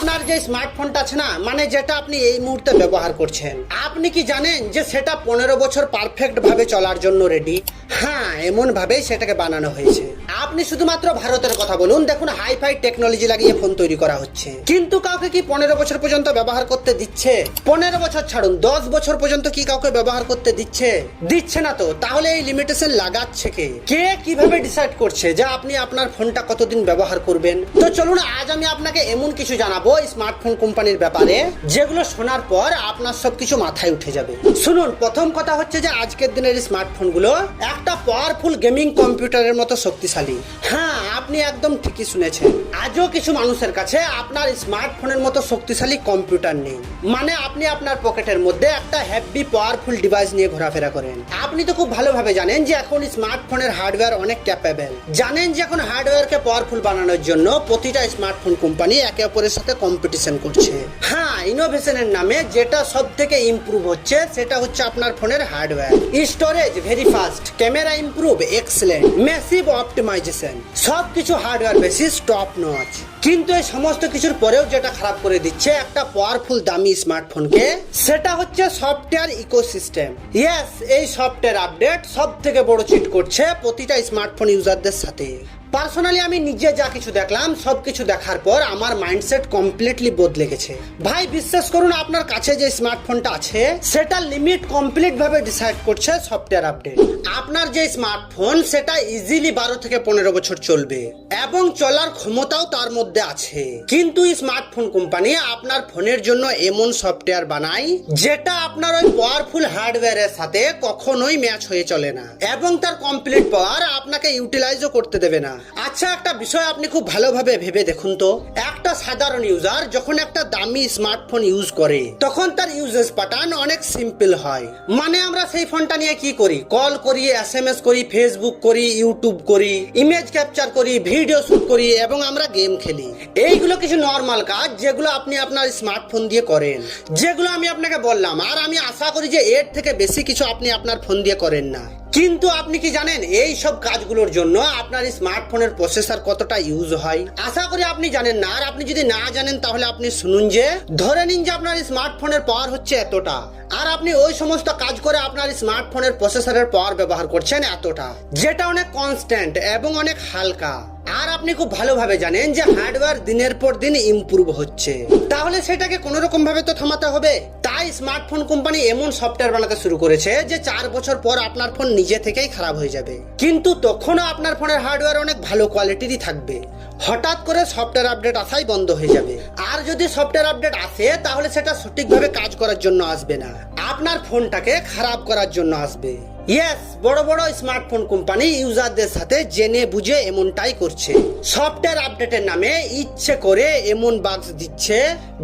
আপনার যে স্মার্টফোনটা আছে না, মানে যেটা আপনি এই মুহূর্তে ব্যবহার করছেন, আপনি কি জানেন যে সেটা 15 বছর পারফেক্ট ভাবে চলার জন্য রেডি? হ্যাঁ, এমন ভাবেই সেটাকে বানানো হয়েছে। আপনি শুধুমাত্র ভারতের কথা বলুন, দেখুন হাইফাই টেকনোলজি লাগিয়ে ফোন তৈরি করা হচ্ছে, কিন্তু কাউকে কি 15 বছর পর্যন্ত ব্যবহার করতে দিচ্ছে? 15 বছর ছাড়ুন, 10 বছর পর্যন্ত কি কাউকে ব্যবহার করতে দিচ্ছে? দিচ্ছে না তো। তাহলে এই লিমিটেশন লাগাচ্ছে কে? কে কিভাবে ডিসাইড করছে যে আপনি আপনার ফোনটা কতদিন ব্যবহার করবেন? তো চলুন আজ আমি আপনাকে এমন কিছু জানাবো স্মার্টফোন কোম্পানির ব্যাপারে যেগুলো শোনার পর আপনার সবকিছু মাথায় উঠে যাবে। শুনুন, প্রথম কথা হচ্ছে যে আজকের দিনের স্মার্টফোন গুলো একটা পাওয়ারফুল গেমিং কম্পিউটারের মতো শক্তিশালী। হ্যাঁ, আপনি একদম ঠিকই শুনেছেন। আজও কিছু মানুষের কাছে আপনার স্মার্টফোনের মতো শক্তিশালী কম্পিউটার নেই। মানে আপনি আপনার পকেটের মধ্যে একটা হেভি পাওয়ারফুল ডিভাইস নিয়ে ঘোরাফেরা করেন। আপনি তো খুব ভালোভাবে জানেন যে এখন স্মার্টফোনের হার্ডওয়্যার অনেক ক্যাপেবল। জানেন যে এখন হার্ডওয়্যারকে পাওয়ারফুল বানানোর জন্য প্রতিটা স্মার্টফোন কোম্পানি একে অপরের সাথে কম্পিটিশন করছে। হ্যাঁ, ইনোভেশনের নামে যেটা সব থেকে ইমপ্রুভ হচ্ছে সেটা হচ্ছে আপনার ফোনের hardware. Storage very fast, camera improve excellent, massive optimisation, সবকিছু হার্ডওয়্যার বেসিস টপ নচ। কিন্তু এই সমস্ত কিছুর পরেও যেটা খারাপ করে দিচ্ছে একটা পাওয়ারফুল দামি স্মার্টফোনকে, সেটা হচ্ছে সফটওয়্যার ইকোসিস্টেম। ইয়েস, এই সফটওয়্যার আপডেট সব থেকে বড় চিট করছে প্রতিটা স্মার্টফোন ইউজারদের সাথে। পার্সোনালি আমি নিজে যা কিছু দেখলাম, সবকিছু দেখার পর আমার মাইন্ডসেট কমপ্লিটলি বদলে গেছে। ভাই বিশ্বাস করুন, আপনার কাছে যে স্মার্টফোনটা আছে সেটা লিমিট কমপ্লিট ভাবে ডিসাইড করছে সফটওয়্যার আপডেট। আপনার যে স্মার্টফোন সেটা ইজিলি 12 থেকে 15 বছর চলবে এবং চলার ক্ষমতাও তার মধ্যে আছে, কিন্তু স্মার্টফোন কোম্পানি আপনার ফোনের জন্য এমন সফটওয়্যার বানায় যেটা আপনার ওই পাওয়ারফুল হার্ডওয়্যারের সাথে কখনোই ম্যাচ হয়ে চলে না এবং তার কমপ্লিট পাওয়ার আপনাকে ইউটিলাইজও করতে দেবে না। আচ্ছা, একটা বিষয় আপনি খুব ভালোভাবে ভেবে দেখুন তো, একটা সাধারণ ইউজার যখন একটা দামি স্মার্টফোন ইউজ করে তখন তার ইউজেস প্যাটার্ন অনেক সিম্পল হয়। মানে আমরা সেই ফোনটা নিয়ে কি করি? কল করি, এসএমএস করি, ফেসবুক করি, ইউটিউব করি, ইমেজ ক্যাপচার করি, ভিডিও শুট করি এবং আমরা গেম খেলি। এইগুলো কিছু নর্মাল কাজ যেগুলো আপনি আপনার স্মার্টফোন দিয়ে করেন, যেগুলো আমি আপনাকে বললাম। আর আমি আশা করি যে এর থেকে বেশি কিছু আপনি আপনার ফোন দিয়ে করেন না। কিন্তু আপনি কি জানেন এই সব কাজগুলোর জন্য আপনার স্মার্টফোনের প্রসেসর কতটা ইউজ হয়? আশা করি আপনি জানেন না। আর আপনি যদি না জানেন তাহলে আপনি শুনুন, যে ধরে নিন যে আপনার স্মার্টফোনের পাওয়ার হচ্ছে এতটা, আর আপনি ওই সমস্ত কাজ করে আপনার স্মার্টফোনের প্রসেসরের পাওয়ার ব্যবহার করছেন এতটা, যেটা অনেক কনস্ট্যান্ট এবং অনেক হালকা। আর আপনি খুব ভালোভাবে জানেন যে হার্ডওয়্যার দিনের পর দিন ইমপ্রুভ হচ্ছে, তাহলে সেটাকে কোনো রকম ভাবে তো থামাতে হবে। তাই স্মার্টফোন কোম্পানি এমন সফটওয়্যার বানাতে শুরু করেছে যে 4 বছর পর আপনার ফোন নিজে থেকেই খারাপ হয়ে যাবে, কিন্তু তখনও আপনার ফোনের হার্ডওয়্যার অনেক ভালো কোয়ালিটিরই থাকবে। হঠাৎ করে সফটওয়্যার আপডেট আসাই বন্ধ হয়ে যাবে। আর যদি সফটওয়্যার আপডেট আসে তাহলে সেটা সঠিকভাবে কাজ করার জন্য আসবে না, আপনার ফোনটাকে খারাপ করার জন্য আসবে। ইয়েস, বড় বড় স্মার্টফোন কোম্পানি ইউজারদের সাথে জেনে বুঝে এমনটাই করছে। সফটওয়্যার আপডেটের নামে ইচ্ছে করে এমন বাগস দিচ্ছে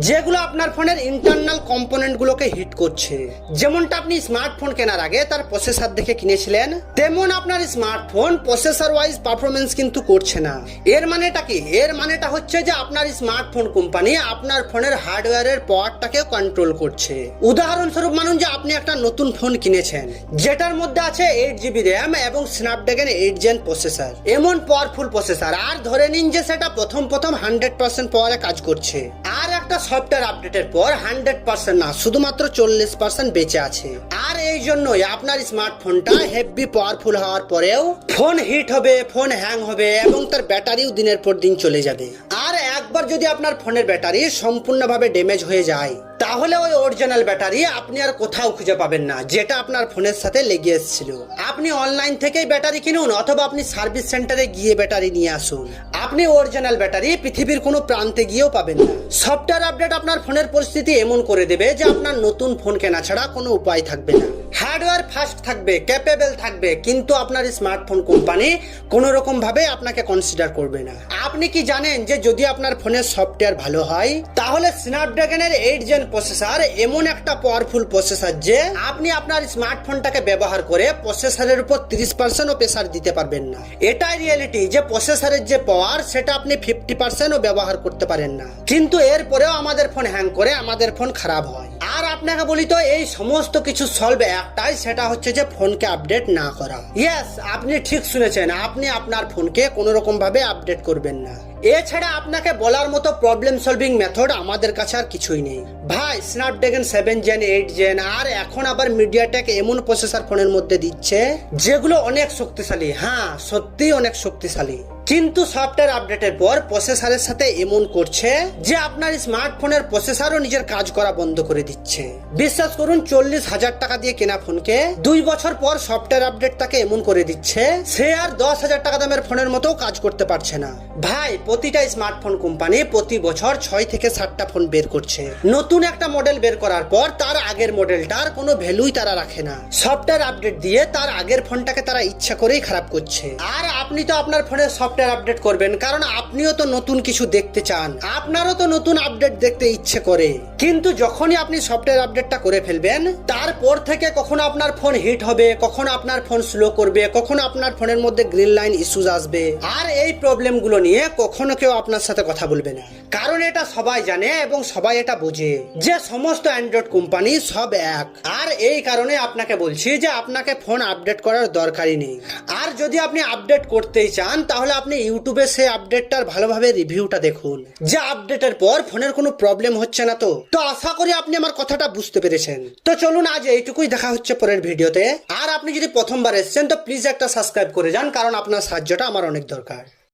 যেগুলো আপনার ফোনের ইন্টারনাল কম্পোনেন্ট গুলোকে হিট করছে। যেমনটা আপনি স্মার্টফোন কেনার আগে তার প্রসেসর দেখে কিনেছিলেন, তেমন আপনার স্মার্টফোন প্রসেসর ওয়াইজ পারফরমেন্স কিন্তু করছে না। এর মানেটা কি? এর মানেটা হচ্ছে যে আপনার স্মার্টফোন কোম্পানি আপনার ফোনের হার্ডওয়্যারের পাওয়ারটাকে কন্ট্রোল করছে। উদাহরণস্বরূপ মানুন যে আপনি একটা নতুন ফোন কিনেছেন যেটার মধ্যে আছে 8GB র্যাম এবং স্ন্যাপড্রাগন 8 জেন প্রসেসর, এমন পাওয়ারফুল প্রসেসর। আর ধরে নিন যে সেটা প্রথম 100% পাওয়ারে কাজ করছে, আর একটা সফটওয়্যার আপডেটের পর 100% না, শুধুমাত্র 40% বেঁচে আছে। আর এই জন্যই আপনার স্মার্টফোনটা হেভি পাওয়ারফুল হওয়ার পরেও ফোন হিট হবে, ফোন হ্যাং হবে এবং তার ব্যাটারিও দিনের পর দিন চলে যাবে। আর একবার যদি আপনার ফোনের ব্যাটারি সম্পূর্ণভাবে ড্যামেজ হয়ে যায় তাহলে ওই অরিজিনাল ব্যাটারি আপনি আর কোথাও খুঁজে পাবেন না যেটা আপনার ফোনের সাথে লেগে এসেছিল। আপনি অনলাইন থেকেই ব্যাটারি কিনুন অথবা আপনি সার্ভিস সেন্টারে গিয়ে ব্যাটারি নিয়ে আসুন, আপনি অরিজিনাল ব্যাটারি পৃথিবীর কোনো প্রান্তে গিয়েও পাবেন না। সফটওয়্যার আপডেট আপনার ফোনের পরিস্থিতি এমন করে দেবে যে আপনার নতুন ফোন কেনা ছাড়া কোনো উপায় থাকবে না। হার্ডওয়্যার ফাস্ট থাকবে, ক্যাপেবল থাকবে, কিন্তু আপনার স্মার্টফোন কোম্পানি কোনো রকম ভাবে আপনাকে কনসিডার করবে না। আপনি কি জানেন যে যদি আপনার ফোনের সফটওয়্যার ভালো হয় তাহলে স্ন্যাপড্রাগনের 8 জেন প্রসেসর এমন একটা পাওয়ারফুল প্রসেসর যে আপনি আপনার স্মার্টফোনটাকে ব্যবহার করে প্রসেসরের উপর 30% প্রেসার দিতে পারবেন না। এটাই রিয়েলিটি যে প্রসেসরের যে পাওয়ার সেটা আপনি 50% ব্যবহার করতে পারেন না, কিন্তু এরপরেও আমাদের ফোন হ্যাং করে, আমাদের ফোন খারাপ হয়। আর আপনাকে বলি তো এই সমস্ত কিছু সলভ একটাই, সেটা হচ্ছে যে ফোনকে আপডেট না করা। ইয়েস, আপনি ঠিক শুনেছেন, আপনি আপনার ফোনকে কোনো রকম ভাবে আপডেট করবেন না। এছাড়া আপনাকে বলার মতো প্রবলেম সলভিং মেথড আমাদের কাছে আর কিছুই নেই ভাই। স্ন্যাপড্রাগন 7 জেন 8 জেন আর এখন আবার মিডিয়াটেক এমন প্রসেসর ফোনের মধ্যে দিচ্ছে যেগুলো অনেক শক্তিশালী, হ্যাঁ সত্যি অনেক শক্তিশালী, কিন্তু সফটওয়্যার আপডেটের পর প্রসেসরের সাথে এমন করছে যে আপনার স্মার্টফোনের প্রসেসরও নিজের কাজ করা বন্ধ করে দিচ্ছে। বিশ্বাস করুন 40,000 টাকা দিয়ে কেনা ফোনকে 2 বছর পর সফটওয়্যার আপডেট তাকে এমন করে দিচ্ছে সে আর 10,000 টাকা দামের ফোনের মতো কাজ করতে পারছে না। ভাই প্রতিটা স্মার্টফোন কোম্পানি প্রতি বছর 6 থেকে 7টা ফোন বের করছে। নতুন একটা মডেল বের করার পর তার আগের মডেলটার কোনো ভ্যালুই তারা রাখে না। সফটওয়্যার আপডেট দিয়ে তার আগের ফোনটাকে তারা ইচ্ছা করেই খারাপ করছে। আর আপনি তো আপনার ফোনের সফটওয়্যার আপডেট করবেন কারণ আপনিও তো নতুন কিছু দেখতে চান, আপনারও তো নতুন আপডেট দেখতে ইচ্ছে করে। কিন্তু যখনই আপনি সফটওয়্যার আপডেটটা করে ফেলবেন তারপর থেকে কখনো আপনার ফোন হিট হবে, কখনো আপনার ফোন স্লো করবে, কখনো আপনার ফোনের মধ্যে গ্রিন লাইন ইস্যুজ আসবে। আর এই প্রবলেমগুলো নিয়ে কখনো কেউ আপনার সাথে কথা বলবে না, কারণ এটা সবাই জানে এবং সবাই এটা বোঝে যে সমস্ত অ্যান্ড্রয়েড কোম্পানি সব এক। আর এই কারণে আপনাকে বলছি যে আপনাকে ফোন আপডেট করার দরকারই নেই। আর যদি আপনি আপডেট করতেই চান তাহলে আপনি ইউটিউবে সেই আপডেটটার ভালোভাবে রিভিউটা দেখুন যে আপডেটের পর ফোনের কোনো প্রবলেম হচ্ছে না। তো আশা করি আপনি আমার কথাটা বুঝতে পেরেছেন। তো চলুন আজ এইটুকুই, দেখা হচ্ছে পরের ভিডিওতে। আর আপনি যদি প্রথমবার এসেছেন তো প্লিজ একটা সাবস্ক্রাইব করে যান, কারণ আপনার সাহায্যটা আমার অনেক দরকার।